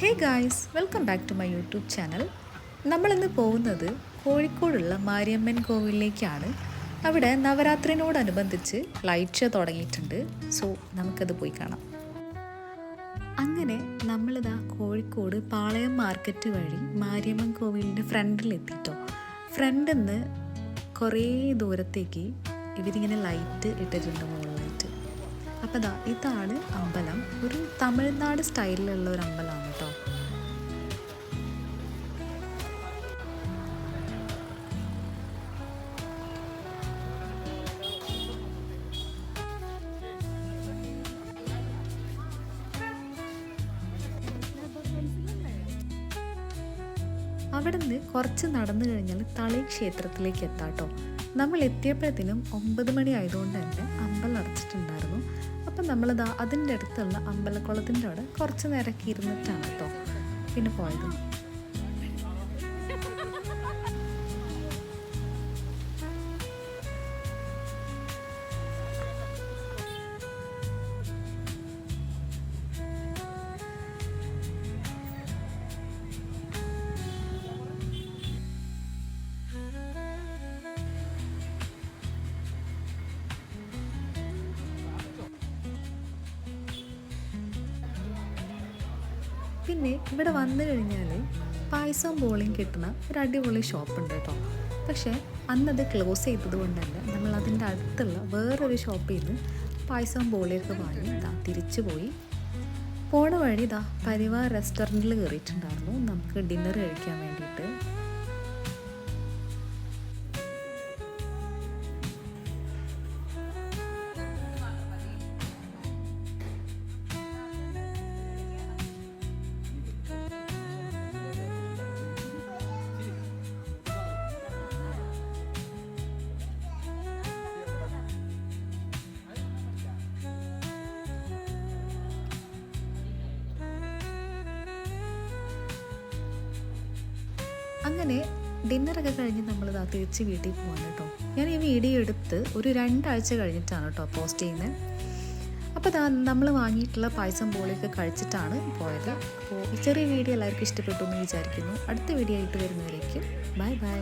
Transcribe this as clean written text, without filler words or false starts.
Hey guys, welcome back to my YouTube channel. നമ്മളിന്ന് പോകുന്നത് കോഴിക്കോടുള്ള മാരിയമ്മൻ കോവിലിലേക്കാണ്. അവിടെ നവരാത്രിനോടനുബന്ധിച്ച് ലൈറ്റ് ഷോ തുടങ്ങിയിട്ടുണ്ട്. സോ നമുക്കത് പോയി കാണാം. അങ്ങനെ നമ്മളിതാ കോഴിക്കോട് പാളയം മാർക്കറ്റ് വഴി മാരിയമ്മൻ കോവിലിൻ്റെ ഫ്രണ്ടിലെത്തിട്ടോ. ഫ്രണ്ടിൽ നിന്ന് കുറേ ദൂരത്തേക്ക് ഇവരിങ്ങനെ ലൈറ്റ് ഇട്ടിട്ടുണ്ട് മുകളിലായിട്ട്. അപ്പോൾ ഇതാണ് അമ്പലം. ഒരു തമിഴ്നാട് സ്റ്റൈലിലുള്ള ഒരു അമ്പലമാണ് കേട്ടോ. അവിടെ നിന്ന് കുറച്ച് നടന്നു കഴിഞ്ഞാൽ തളി ക്ഷേത്രത്തിലേക്ക് എത്താം കേട്ടോ. നമ്മൾ എത്തിയപ്പോഴത്തേനും 9 മണി ആയതുകൊണ്ട് തന്നെ അമ്പലം അടച്ചിട്ടുണ്ടായിരുന്നു. അപ്പം നമ്മളിതാ അതിൻ്റെ അടുത്തുള്ള അമ്പലക്കുളത്തിൻ്റെ അവിടെ കുറച്ച് നേരമൊക്കെ ഇരുന്നിട്ടാണ് കേട്ടോ പിന്നെ പോയത്. പിന്നെ ഇവിടെ വന്നു കഴിഞ്ഞാൽ പായസവും ബോളിയും കിട്ടുന്ന ഒരു അടിപൊളി ഷോപ്പുണ്ട് കേട്ടോ. പക്ഷേ അന്നത് ക്ലോസ് ചെയ്തത് കൊണ്ട് തന്നെ നമ്മൾ അതിൻ്റെ അടുത്തുള്ള വേറൊരു ഷോപ്പിൽ നിന്ന് പായസവും ബോളിയൊക്കെ വാങ്ങി തിരിച്ചു പോയി. പോണ വഴി പരിവാർ റെസ്റ്റോറൻറ്റിൽ കയറിയിട്ടുണ്ടായിരുന്നു നമുക്ക് ഡിന്നർ കഴിക്കാൻ വേണ്ടിയിട്ട്. അങ്ങനെ ഡിന്നറൊക്കെ കഴിഞ്ഞ് നമ്മൾ തിരിച്ച് വീട്ടിൽ പോകാൻ കേട്ടോ. ഞാൻ ഈ വീഡിയോ എടുത്ത് ഒരു 2 ആഴ്ച കഴിഞ്ഞിട്ടാണ് കേട്ടോ പോസ്റ്റ് ചെയ്യുന്നത്. അപ്പോൾ നമ്മൾ വാങ്ങിയിട്ടുള്ള പായസം ബോളിയൊക്കെ കഴിച്ചിട്ടാണ് പോയത്. അപ്പോൾ ഈ ചെറിയ വീഡിയോ എല്ലാവർക്കും ഇഷ്ടപ്പെട്ടു എന്ന് വിചാരിക്കുന്നു. അടുത്ത വീഡിയോ ആയിട്ട് വരുന്നവരേക്കും ബൈ ബൈ.